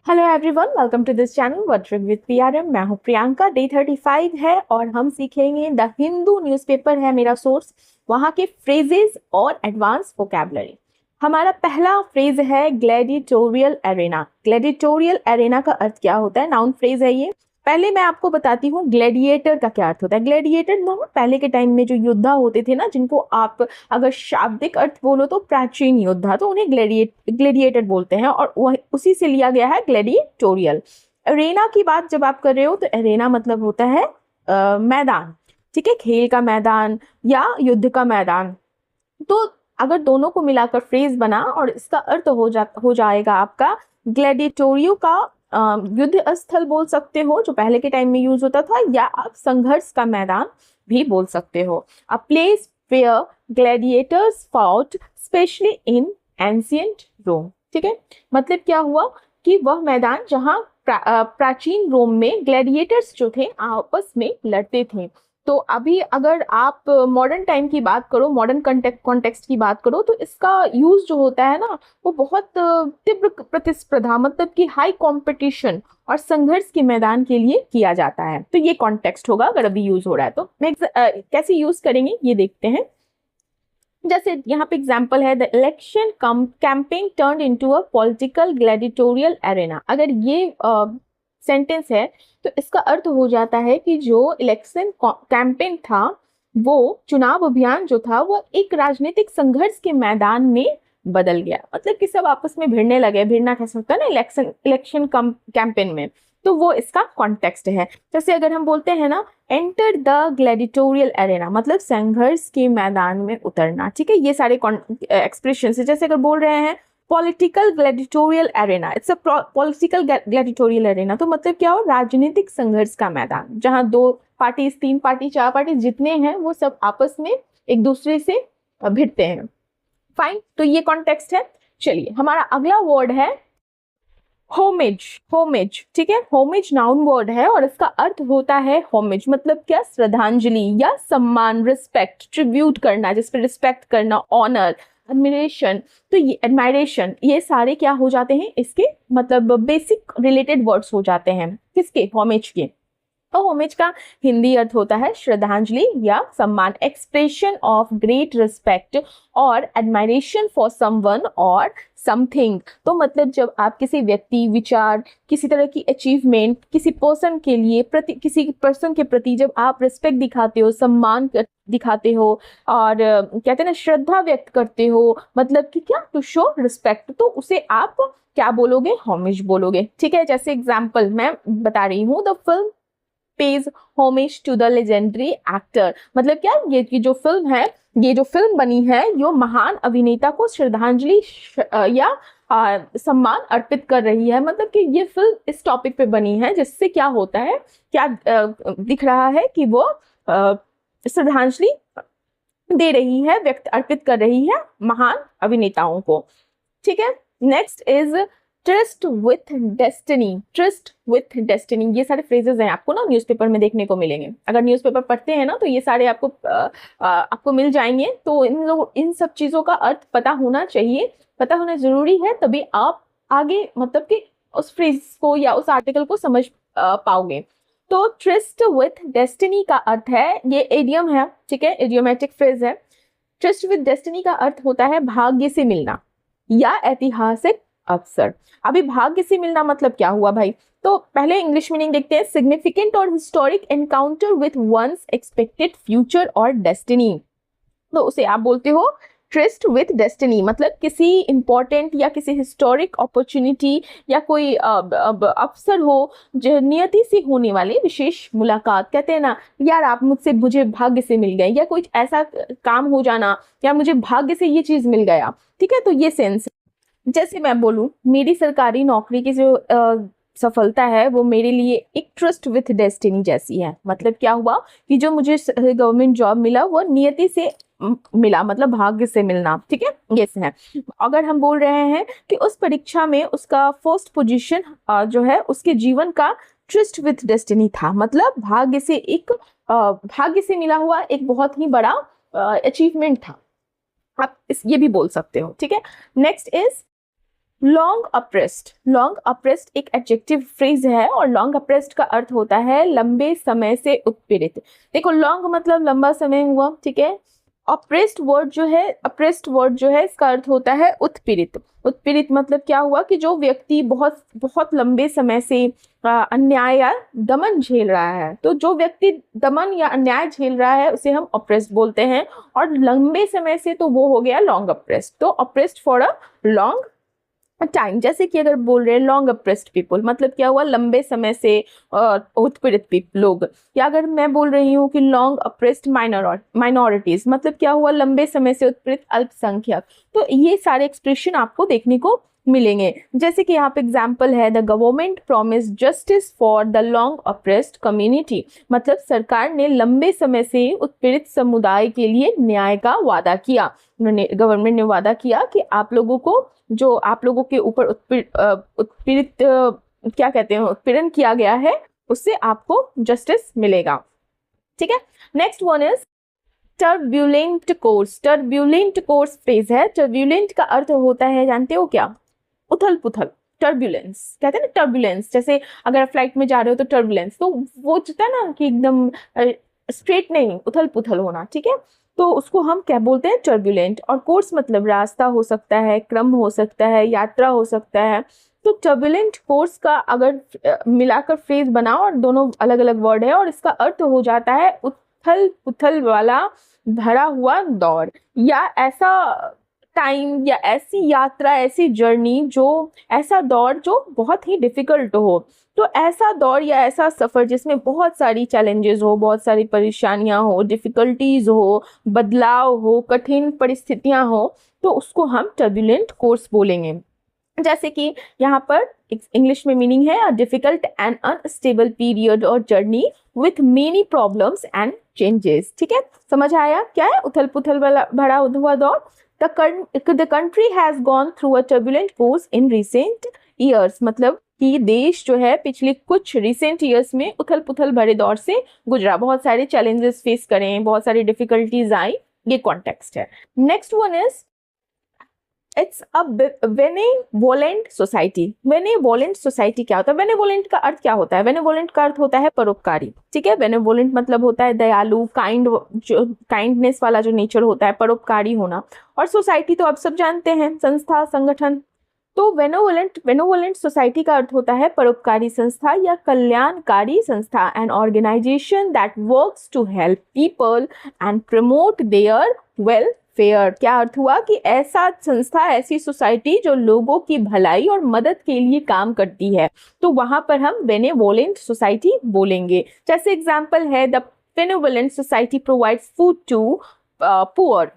Hello everyone, welcome to this channel word trick with PRM. मैं हूं Priyanka. Day 35 है और हम सीखेंगे द हिंदू न्यूज़पेपर है मेरा सोर्स, वहां के फ्रेजेस और एडवांस वोकैबुलरी। हमारा पहला फ्रेज है ग्लैडिटोरियल एरेना। ग्लैडिटोरियल एरेना का अर्थ क्या होता है? नाउन फ्रेज है ये। पहले मैं आपको बताती हूँ ग्लैडिएटर का क्या अर्थ होता है। ग्लैडिएटर पहले के टाइम में जो योद्धा होते थे ना, जिनको आप अगर शाब्दिक अर्थ बोलो तो प्राचीन योद्धा, तो उन्हें ग्लैडिएटर बोलते हैं और वह उसी से लिया गया है ग्लैडिएटोरियल। एरेना की बात जब आप कर रहे हो तो एरेना मतलब होता है मैदान, ठीक है, खेल का मैदान या युद्ध का मैदान। तो अगर दोनों को मिलाकर फ्रेज बना और इसका अर्थ हो जाएगा आपका ग्लैडिटोरियो का युद्ध स्थल बोल सकते हो, जो पहले के टाइम में यूज होता था, या आप संघर्ष का मैदान भी बोल सकते हो। A place where gladiators fought specially in ancient Rome. ठीक है, मतलब क्या हुआ कि वह मैदान जहाँ प्राचीन रोम में ग्लैडिएटर्स जो थे आपस में लड़ते थे। तो अभी अगर आप मॉडर्न टाइम की बात करो, मॉडर्न कॉन्टेक्स्ट की बात करो, तो इसका यूज जो होता है ना, वो बहुत तीव्र प्रतिस्पर्धा, मतलब कि हाई कंपटीशन और संघर्ष के मैदान के लिए किया जाता है। तो ये कॉन्टेक्स्ट होगा अगर अभी यूज हो रहा है तो। कैसे यूज करेंगे ये देखते हैं। जैसे यहाँ पे एग्जाम्पल है, the election campaign turned into a political gladiatorial arena. अगर ये सेंटेंस है तो इसका अर्थ हो जाता है कि जो इलेक्शन कैंपेन था, वो चुनाव अभियान जो था, वो एक राजनीतिक संघर्ष के मैदान में बदल गया। मतलब कि सब आपस में भिड़ने लगे। भिड़ना कैसे होता है ना, इलेक्शन कैंपेन में। तो वो इसका कॉन्टेक्स्ट है। जैसे अगर हम बोलते हैं ना, एंटर द ग्लैडिटोरियल एरेना, मतलब संघर्ष के मैदान में उतरना। ठीक है, ये सारे एक्सप्रेशन है। जैसे अगर बोल रहे हैं political gladiatorial arena, it's a political gladiatorial arena, तो मतलब क्या हो, राजनीतिक संघर्ष का मैदान, जहां दो पार्टी, तीन पार्टी, चार पार्टी जितने हैं वो सब आपस में एक दूसरे से भिड़ते हैं। फाइन, तो ये कॉन्टेक्स्ट है। चलिए, हमारा अगला वर्ड है होमेज। होमेज, ठीक है, होमेज नाउन वर्ड है और इसका अर्थ होता है होमेज, मतलब क्या, श्रद्धांजलि या सम्मान, रिस्पेक्ट, ट्रिब्यूट करना, जिस पर रिस्पेक्ट करना, ऑनर, एडमिरेशन। तो ये एडमायरेशन, ये सारे क्या हो जाते हैं, इसके मतलब बेसिक रिलेटेड वर्ड्स हो जाते हैं। किसके? होमेज के। तो होमेज का हिंदी अर्थ होता है श्रद्धांजलि या सम्मान, एक्सप्रेशन ऑफ ग्रेट रिस्पेक्ट और एडमायरेशन फॉर समवन और समथिंग। तो मतलब जब आप किसी व्यक्ति, विचार, किसी तरह की अचीवमेंट, किसी पर्सन के लिए, किसी पर्सन के प्रति जब आप रिस्पेक्ट दिखाते हो, सम्मान दिखाते हो और कहते हैं ना, श्रद्धा व्यक्त करते हो, मतलब कि क्या, टू शो रिस्पेक्ट, तो उसे आप क्या बोलोगे? होमेज बोलोगे। ठीक है, जैसे एग्जाम्पल मैं बता रही हूँ, the film pays homage to the legendary actor। मतलब क्या, ये जो फिल्म है, ये जो फिल्म बनी है, ये महान अभिनेता को श्रद्धांजलि या सम्मान अर्पित कर रही है। मतलब कि ये फिल्म इस टॉपिक पे बनी है, जिससे क्या होता है, क्या दिख रहा है कि वो श्रद्धांजलि दे रही है, व्यक्त अर्पित कर रही है महान अभिनेताओं को। ठीक है, next is trust with destiny. Trust with destiny, ये सारे फ्रेजेस हैं, आपको ना न्यूज़पेपर में देखने को मिलेंगे। अगर न्यूज़पेपर पढ़ते हैं ना, तो ये सारे आपको मिल जाएंगे। तो इन सब चीज़ों का अर्थ पता होना चाहिए, पता होना जरूरी है, तभी आप आगे मतलब कि उस फ्रेज को या उस आर्टिकल को समझ पाओगे। तो ट्रस्ट विथ डेस्टिनी का अर्थ है, ये एडियम है, ठीक है, इडियोमेटिक फ्रेज है। ट्रस्ट विथ डेस्टिनी का अर्थ होता है भाग्य से मिलना या ऐतिहासिक अवसर। अभी भाग्य से मिलना मतलब क्या हुआ भाई? तो पहले इंग्लिश मीनिंग देखते हैं। सिग्निफिकेंट और historic encounter with one's expected future और डेस्टिनी। तो उसे आप बोलते हो ट्रस्ट विथ डेस्टिनी, मतलब किसी इंपॉर्टेंट या किसी हिस्टोरिक अपॉर्चुनिटी या कोई अवसर हो, जो नियति से होने वाली विशेष मुलाकात। कहते हैं ना, यार आप मुझे भाग्य से मिल गए, या कोई ऐसा काम हो जाना, या मुझे भाग्य से ये चीज मिल गया। ठीक है, तो ये सेंस। जैसे मैं बोलूं, मेरी सरकारी नौकरी की जो सफलता है, वो मेरे लिए एक ट्रस्ट विथ डेस्टिनी जैसी है। मतलब क्या हुआ कि जो मुझे गवर्नमेंट जॉब मिला, वो नियति से मिला, मतलब भाग्य से मिलना। ठीक है, ये है। अगर हम बोल रहे हैं कि उस परीक्षा में उसका फर्स्ट पोजीशन जो है, उसके जीवन का ट्रस्ट विथ डेस्टिनी था, मतलब भाग्य से मिला हुआ एक बहुत ही बड़ा अचीवमेंट था। आप ये भी बोल सकते हो। ठीक है, नेक्स्ट इज लॉन्ग अप्रेस्ड एक एडजेक्टिव फ्रेज है और लॉन्ग अप्रेस्ड का अर्थ होता है लंबे समय से उत्पीड़ित। देखो लॉन्ग मतलब लंबा समय हुआ, ठीक है। अप्रेस्ड वर्ड जो है इसका अर्थ होता है उत्पीड़ित। उत्पीड़ित मतलब क्या हुआ कि जो व्यक्ति बहुत बहुत लंबे समय से अन्याय या दमन झेल रहा है। तो जो व्यक्ति दमन या अन्याय झेल रहा है उसे हम अप्रेस्ड बोलते हैं, और लंबे समय से तो वो हो गया लॉन्ग अप्रेस्ड। तो apprised for a long time, जैसे कि अगर बोल रहे हैं लॉन्ग अप्रेस्ड पीपल मतलब क्या हुआ, लंबे समय से उत्पीड़ित लोग। या अगर मैं बोल रही हूँ कि लॉन्ग अप्रेस्ड माइनॉरिटीज मतलब क्या हुआ, लंबे समय से उत्पीड़ित अल्पसंख्यक। तो ये सारे एक्सप्रेशन आपको देखने को मिलेंगे। जैसे कि यहाँ पे एग्जाम्पल है, the government promise justice for the long apprised community मतलब सरकार ने लंबे समय से उत्पीड़ित समुदाय के लिए न्याय का वादा किया। गवर्नमेंट ने वादा किया कि आप लोगों को, जो आप लोगों के ऊपर उत्पीड़ित क्या कहते हैं, उत्पीड़न किया गया है, उससे आपको जस्टिस मिलेगा, ठीक है। Next one is turbulent course. Turbulent course phrase है। टर्ब्यूलेंट का अर्थ होता है, जानते हो क्या, उथल पुथल। टर्ब्यूलेंस कहते हैं ना, टर्ब्यूलेंस। जैसे अगर फ्लाइट में जा रहे हो तो टर्ब्यूलेंस, तो वो होता है ना कि एकदम स्ट्रेट नहीं, उथल पुथल होना, ठीक है। तो उसको हम क्या बोलते हैं, टर्ब्यूलेंट। और कोर्स मतलब रास्ता हो सकता है, क्रम हो सकता है, यात्रा हो सकता है। तो टर्ब्यूलेंट कोर्स का अगर मिलाकर फ्रेज बनाओ, और दोनों अलग अलग वर्ड है, और इसका अर्थ हो जाता है उथल पुथल वाला भरा हुआ दौर, या ऐसा टाइम, या ऐसी यात्रा, ऐसी जर्नी, जो ऐसा दौर जो बहुत ही डिफिकल्ट हो। तो ऐसा दौर या ऐसा सफ़र जिसमें बहुत सारी चैलेंजेस हो, बहुत सारी परेशानियां हो, डिफ़िकल्टीज हो, बदलाव हो, कठिन परिस्थितियां हो, तो उसको हम टर्बुलेंट कोर्स बोलेंगे। जैसे कि यहाँ पर इंग्लिश में मीनिंग है, a difficult and unstable period और journey with many problems and changes, ठीक है। समझ आया क्या है उथल पुथल वाला भरा हुआ दौर। The country has gone through a turbulent course in recent years मतलब कि देश जो है पिछले कुछ रिसेंट ईयर्स में उथल पुथल भरे दौर से गुजरा, बहुत सारे चैलेंजेस फेस करें, बहुत सारी डिफिकल्टीज आई, ये कॉन्टेक्स्ट है। Next one is it's a benevolent society. Benevolent society क्या होता है, बेनेवोलेंट का अर्थ क्या होता है, बेनेवोलेंट का अर्थ होता है परोपकारी, ठीक है। बेनेवोलेंट मतलब होता है दयालु, काइंडनेस वाला जो नेचर होता है, परोपकारी होना। और सोसाइटी तो आप सब जानते हैं, संस्था, संगठन। तो बेनेवोलेंट सोसाइटी का अर्थ होता है परोपकारी संस्था या कल्याणकारी संस्था, an organization that works to help people and promote their welfare. क्या अर्थ हुआ कि ऐसा संस्था, ऐसी सोसाइटी जो लोगों की भलाई और मदद के लिए काम करती है, तो वहां पर हम बेनेवोलेंट सोसाइटी बोलेंगे। जैसे एग्जाम्पल है, the benevolent society provides food to poor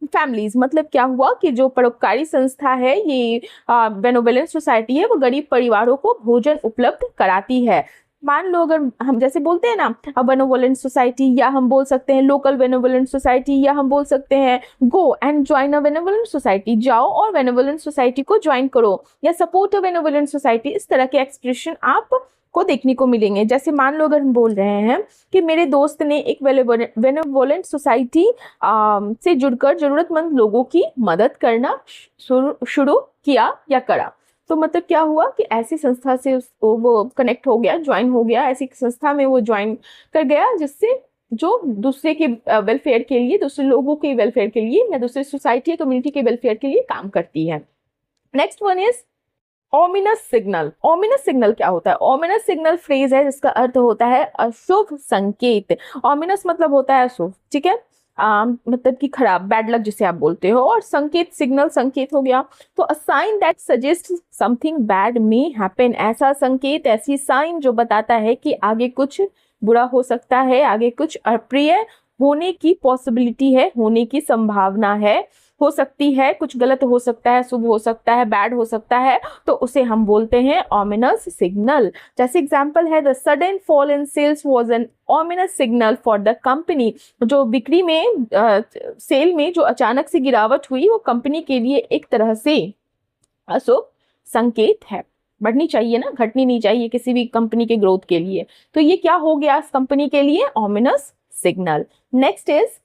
families मतलब क्या हुआ कि जो परोपकारी संस्था है, ये बेनेवोलेंट सोसाइटी है, वो गरीब परिवारों को भोजन उपलब्ध कराती है। मान लो अगर हम जैसे बोलते हैं ना बेनेवोलेंट सोसाइटी, या हम बोल सकते हैं लोकल बेनेवोलेंट सोसाइटी, या हम बोल सकते हैं go and join a benevolent society, जाओ और बेनेवोलेंट सोसाइटी को ज्वाइन करो, या सपोर्ट अ बेनेवोलेंट सोसाइटी। इस तरह के एक्सप्रेशन आप को देखने को मिलेंगे। जैसे मान लो अगर हम बोल रहे हैं कि मेरे दोस्त ने एक बेनेवोलेंट सोसाइटी से जुड़कर जरूरतमंद लोगों की मदद करना शुरू किया या करा, तो मतलब क्या हुआ कि ऐसी संस्था से वो कनेक्ट हो गया, ज्वाइन हो गया, ऐसी संस्था में वो ज्वाइन कर गया जिससे जो दूसरे के वेलफेयर के लिए, दूसरे लोगों के वेलफेयर के लिए, या दूसरे सोसाइटी या कम्युनिटी के वेलफेयर के लिए काम करती है। Next one is ominous signal. Ominous signal क्या होता है, ओमिनस सिग्नल फ्रेज है जिसका अर्थ होता है अशुभ संकेत। ओमिनस मतलब होता है अशुभ, ठीक है, मतलब कि खराब, बैड लक जिसे आप बोलते हो। और संकेत, सिग्नल संकेत हो गया, तो a sign that suggest something bad may happen, ऐसा संकेत, ऐसी साइन जो बताता है कि आगे कुछ बुरा हो सकता है, आगे कुछ अप्रिय होने की पॉसिबिलिटी है, होने की संभावना है, हो सकती है, कुछ गलत हो सकता है, शुभ हो सकता है, बैड हो सकता है, तो उसे हम बोलते हैं ओमिनस सिग्नल। जैसे एग्जांपल है, the sudden fall in sales was an ominous signal for the company, जो बिक्री में सेल में जो अचानक से गिरावट हुई, वो कंपनी के लिए एक तरह से अशुभ संकेत है। बढ़नी चाहिए ना, घटनी नहीं चाहिए किसी भी कंपनी के ग्रोथ के लिए। तो ये क्या हो गया इस कंपनी के लिए, ominous signal. Next is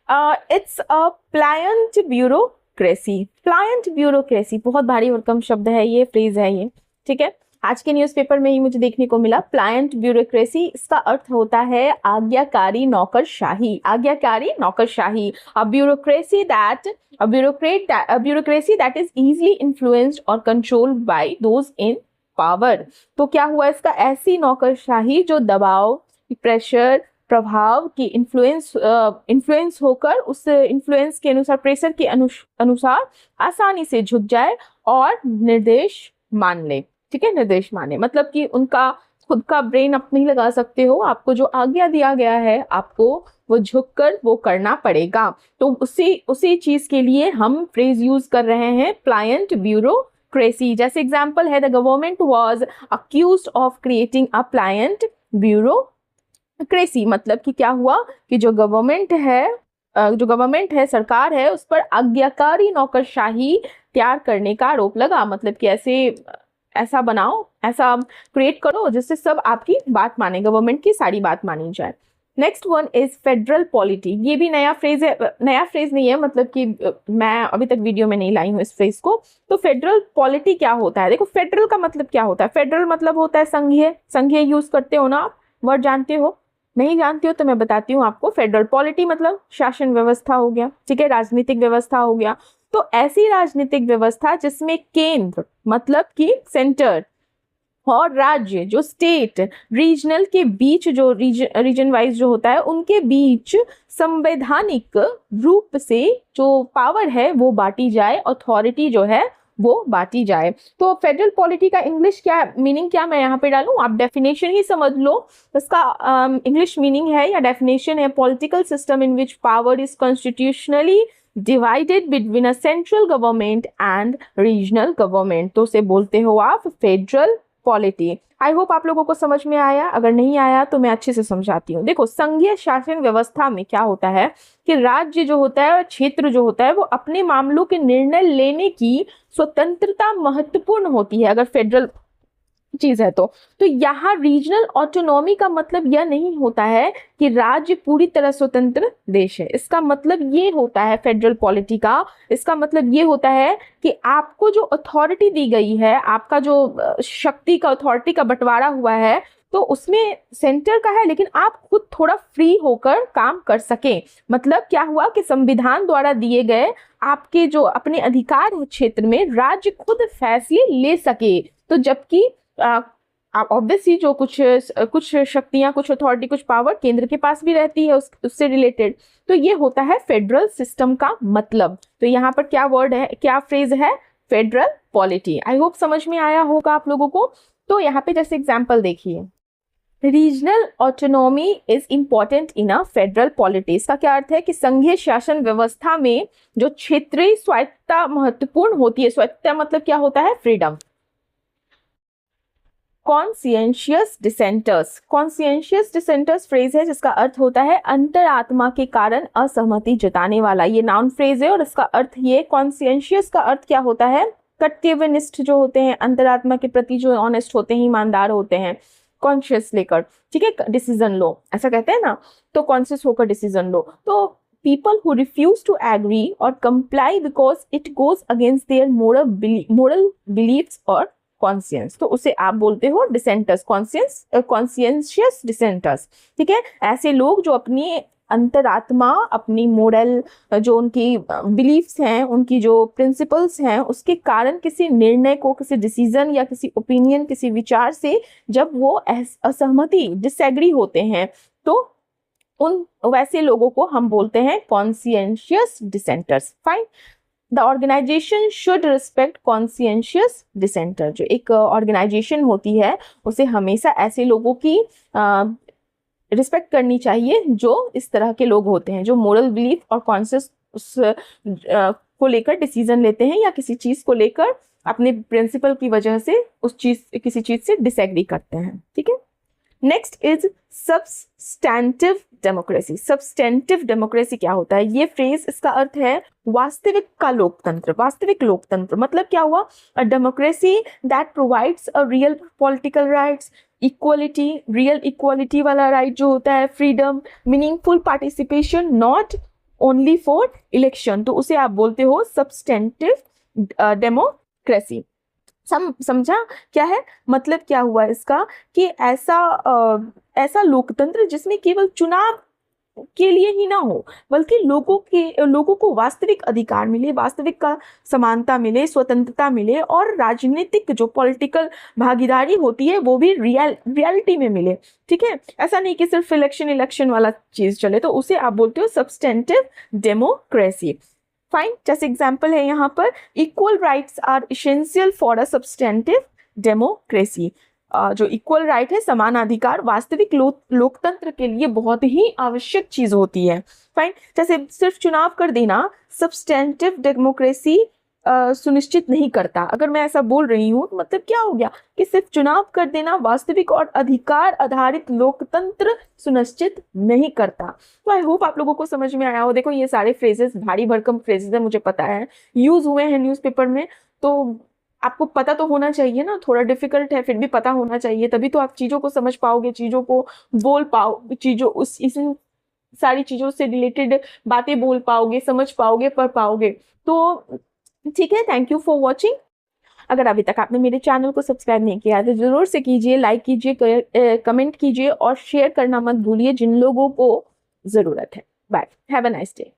it's a pliant bureau bureaucracy, pliant bureaucracy, बहुत भारी भरकम शब्द है ये, फ्रेज है ये, ठीक है। आज के न्यूज़पेपर में ही मुझे देखने को मिला प्लायंट ब्यूरोक्रेसी। इसका अर्थ होता है आज्ञाकारी नौकरशाही, आज्ञाकारी नौकरशाही। A bureaucracy that is easily influenced और controlled by those in power. तो क्या हुआ इसका, ऐसी नौकरशाही जो दबाव, प्रेशर, प्रभाव की इन्फ्लुएंस होकर उस इन्फ्लुएंस के अनुसार, प्रेशर के अनुसार आसानी से झुक जाए और निर्देश मान ले, ठीक है। निर्देश माने मतलब कि उनका खुद का ब्रेन आप नहीं लगा सकते हो, आपको जो आज्ञा दिया गया है आपको वो झुककर वो करना पड़ेगा। तो उसी चीज के लिए हम फ्रेज यूज कर रहे हैं प्लायंट ब्यूरोक्रेसी। जैसे एग्जांपल है, the government was accused of creating a pliant bureaucracy, मतलब कि क्या हुआ कि जो गवर्नमेंट है, सरकार है, उस पर आज्ञाकारी नौकरशाही तैयार करने का आरोप लगा। मतलब कि ऐसा बनाओ, ऐसा क्रिएट करो जिससे सब आपकी बात माने, गवर्नमेंट की सारी बात मानी जाए। Next one is federal polity. ये भी नया फ्रेज है, नया फ्रेज नहीं है, मतलब कि मैं अभी तक वीडियो में नहीं लाई हूँ इस फ्रेज को। तो फेडरल पॉलिटी क्या होता है, देखो फेडरल का मतलब क्या होता है। फेडरल मतलब होता है संघीय। संघीय यूज करते हो ना आप, वर्ड जानते हो? नहीं जानते हो तो मैं बताती हूँ आपको। फेडरल पॉलिटी मतलब शासन व्यवस्था हो गया, ठीक है, राजनीतिक व्यवस्था हो गया। तो ऐसी राजनीतिक व्यवस्था जिसमें केंद्र मतलब कि सेंटर और राज्य जो स्टेट, रीजनल के बीच, जो रीजन वाइज जो होता है उनके बीच संवैधानिक रूप से जो पावर है वो बांटी जाए, अथॉरिटी जो है वो बांटी जाए। तो फेडरल पॉलिटी का इंग्लिश क्या मीनिंग, क्या मैं यहाँ पे डालूं, आप डेफिनेशन ही समझ लो। इसका इंग्लिश मीनिंग है या डेफिनेशन है, political system in which power is constitutionally divided between a central government and regional government. तो उसे बोलते हो आप फेडरल पॉलिटी। आई होप आप लोगों को समझ में आया, अगर नहीं आया तो मैं अच्छे से समझाती हूँ। देखो संघीय शासन व्यवस्था में क्या होता है कि राज्य जो होता है और क्षेत्र जो होता है वो अपने मामलों के निर्णय लेने की स्वतंत्रता महत्वपूर्ण होती है, अगर फेडरल चीज है तो यहाँ रीजनल ऑटोनॉमी का मतलब यह नहीं होता है कि राज्य पूरी तरह स्वतंत्र देश है। इसका मतलब ये होता है फेडरल पॉलिटी का, इसका मतलब ये होता है कि आपको जो अथॉरिटी दी गई है, आपका जो शक्ति का, अथॉरिटी का बंटवारा हुआ है, तो उसमें सेंटर का है, लेकिन आप खुद थोड़ा फ्री होकर काम कर सकें। मतलब क्या हुआ कि संविधान द्वारा दिए गए आपके जो अपने अधिकार है क्षेत्र में, राज्य खुद फैसले ले सके। तो जबकि ऑब्वियसली जो कुछ शक्तियां, कुछ अथॉरिटी, कुछ पावर केंद्र के पास भी रहती है उससे रिलेटेड। तो ये होता है फेडरल सिस्टम का मतलब। तो यहाँ पर क्या वर्ड है, क्या फ्रेज है, फेडरल पॉलिटी। आई होप समझ में आया होगा आप लोगों को। तो यहाँ पे जैसे एग्जाम्पल देखिए, regional autonomy is important in a federal polity. इसका क्या अर्थ है कि संघीय शासन व्यवस्था में जो क्षेत्रीय स्वायत्तता महत्वपूर्ण होती है। स्वायत्तता मतलब क्या होता है, फ्रीडम। कॉन्सियंशियस डिसेंटर्स, कॉन्सियंशियस डिसेंटर्स फ्रेज है जिसका अर्थ होता है अंतरात्मा के कारण असहमति जताने वाला। ये नाउन फ्रेज है और इसका अर्थ ये, कॉन्सियंशियस का अर्थ क्या होता है, कर्तव्यनिष्ठ जो होते हैं, अंतरात्मा के प्रति जो ऑनेस्ट होते हैं, ईमानदार होते हैं, कॉन्शियस लेकर, ठीक है, डिसीजन लो, ऐसा कहते हैं ना, तो कॉन्शियस होकर डिसीजन लो। तो people who refuse to agree or comply because it goes against their moral beliefs or conscience, तो उसे आप बोलते हो डिसेंटर्स, कॉन्सियंशियस डिसेंटर्स, ठीक है। ऐसे लोग जो अपनी अंतरात्मा, अपनी मोरल, जो उनकी बिलीफ्स हैं, उनकी जो प्रिंसिपल्स हैं, उसके कारण किसी निर्णय को, किसी डिसीजन या किसी ओपिनियन, किसी विचार से जब वो असहमति, डिसएग्री होते हैं, तो उन वैसे लोगों को हम बोलते हैं conscientious dissenters. Fine. The organisation should respect conscientious dissenter. जो एक ऑर्गेनाइजेशन होती है उसे हमेशा ऐसे लोगों की रिस्पेक्ट करनी चाहिए जो इस तरह के लोग होते हैं, जो मोरल बिलीफ और कॉन्शियस को लेकर डिसीजन लेते हैं या किसी चीज को लेकर अपने प्रिंसिपल की वजह से किसी चीज से डिसएग्री करते हैं, ठीक है। Next is substantive democracy. Substantive democracy क्या होता है, ये फ्रेज, इसका अर्थ है वास्तविक का लोकतंत्र। वास्तविक लोकतंत्र मतलब क्या हुआ, a democracy that provides a real political rights, equality, real equality वाला राइट जो होता है, freedom, meaningful participation, not only for election, तो उसे आप बोलते हो सब्सटेंटिव डेमोक्रेसी। समझा क्या है मतलब, क्या हुआ इसका कि ऐसा लोकतंत्र जिसमें केवल चुनाव के लिए ही ना हो, बल्कि लोगों को वास्तविक अधिकार मिले, वास्तविक का समानता मिले, स्वतंत्रता मिले, और राजनीतिक जो पॉलिटिकल भागीदारी होती है वो भी रियलिटी में मिले। ठीक है, ऐसा नहीं कि सिर्फ इलेक्शन वाला चीज चले, तो उसे आप बोलते हो सब्सटेंटिव डेमोक्रेसी। फाइन, जैसे एग्जाम्पल है यहाँ पर, equal rights are essential for a substantive democracy. जो इक्वल राइट है, समान अधिकार, वास्तविक लोकतंत्र के लिए बहुत ही आवश्यक चीज होती है। फाइन, जैसे सिर्फ चुनाव कर देना सब्सटेंटिव डेमोक्रेसी सुनिश्चित नहीं करता। अगर मैं ऐसा बोल रही हूँ तो मतलब क्या हो गया कि सिर्फ चुनाव कर देना वास्तविक और अधिकार आधारित लोकतंत्र सुनिश्चित नहीं करता। तो आई होप आप लोगों को समझ में आया हो। देखो ये सारे फ्रेजेस भारी भरकम फ्रेजेस है, मुझे पता है, यूज हुए हैं न्यूज़पेपर में, तो आपको पता तो होना चाहिए ना, थोड़ा डिफिकल्ट है फिर भी पता होना चाहिए, तभी तो आप चीजों को समझ पाओगे, चीजों को बोल पाओ, चीजों इस सारी चीजों से रिलेटेड बातें बोल पाओगे, समझ पाओगे, पढ़ पाओगे। तो ठीक है, थैंक यू फॉर वॉचिंग। अगर अभी तक आपने मेरे चैनल को सब्सक्राइब नहीं किया तो जरूर से कीजिए, लाइक कीजिए, कमेंट कीजिए और शेयर करना मत भूलिए जिन लोगों को जरूरत है। Bye, have a nice day.